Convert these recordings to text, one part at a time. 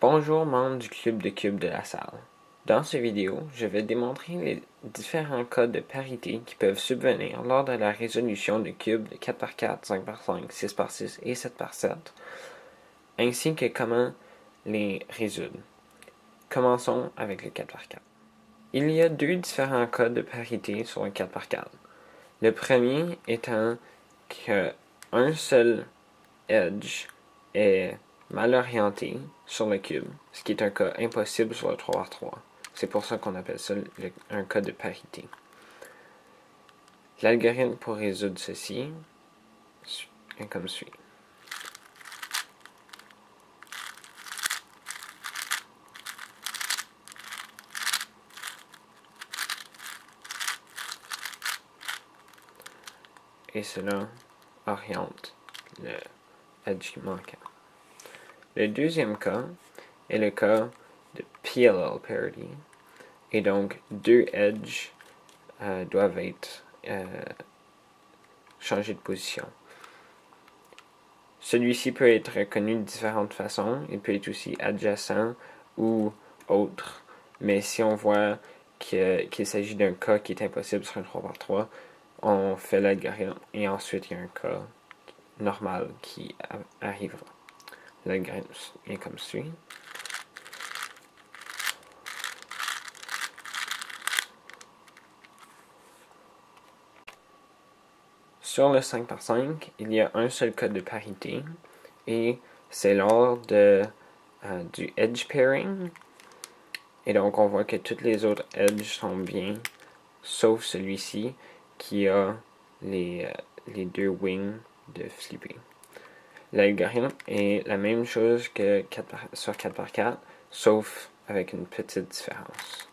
Bonjour membres du club de cubes de la salle. Dans cette vidéo, je vais démontrer les différents cas de parité qui peuvent subvenir lors de la résolution de cubes de 4x4, 5x5, 6x6 et 7x7, ainsi que comment les résoudre. Commençons avec le 4x4. Il y a deux différents cas de parité sur le 4x4. Le premier étant qu'un seul edge est mal orienté sur le cube, ce qui est un cas impossible sur le 3x3. C'est pour ça qu'on appelle ça un cas de parité. L'algorithme pour résoudre ceci est comme suit. Et cela oriente le edge manquant. Le deuxième cas est le cas de PLL parity. Et donc, deux edges doivent être changés de position. Celui-ci peut être reconnu de différentes façons. Il peut être aussi adjacent ou autre. Mais si on voit qu'il s'agit d'un cas qui est impossible sur un 3x3, on fait l'algorithme et ensuite il y a un cas normal qui arrivera. L'algorithme est comme suit. Sur le 5x5, il y a un seul cas de parité et c'est lors du edge pairing. Et donc on voit que toutes les autres edges sont bien, sauf celui-ci qui a les deux wings de flipper. L'algorithme est la même chose que sur 4x4, sauf avec une petite différence.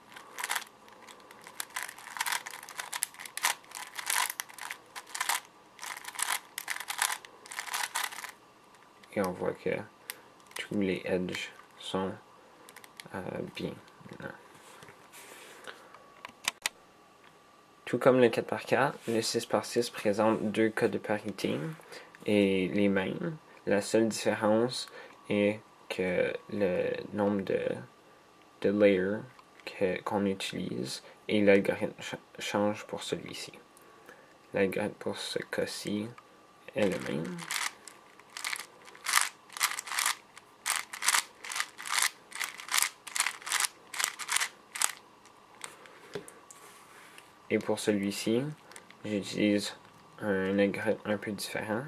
Et on voit que tous les edges sont bien. Tout comme le 4x4, le 6x6 présente deux cas de parité et les mêmes. La seule différence est que le nombre de layers qu'on utilise et l'algorithme change pour celui-ci. L'algorithme pour ce cas-ci est le même. Et pour celui-ci, j'utilise un algorithme un peu différent.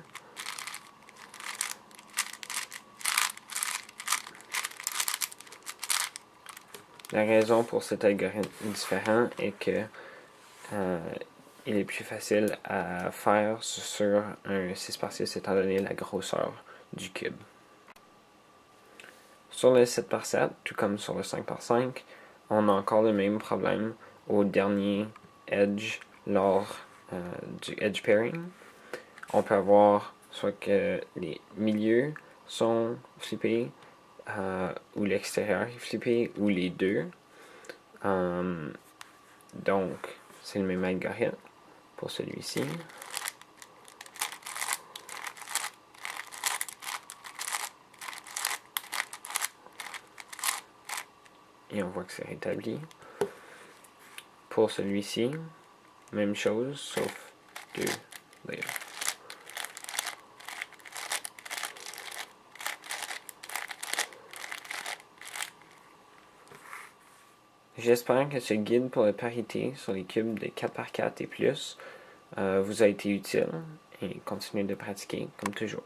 La raison pour cet algorithme différent est que il est plus facile à faire sur un 6x6 étant donné la grosseur du cube. Sur le 7x7, tout comme sur le 5x5, on a encore le même problème au dernier edge lors du edge pairing. On peut avoir soit que les milieux sont flippés, ou l'extérieur est flippé, ou les deux. Donc, c'est le même algorithme pour celui-ci. Et on voit que c'est rétabli. Pour celui-ci, même chose, sauf deux layers. J'espère que ce guide pour la parité sur les cubes de 4x4 et plus vous a été utile et continuez de pratiquer comme toujours.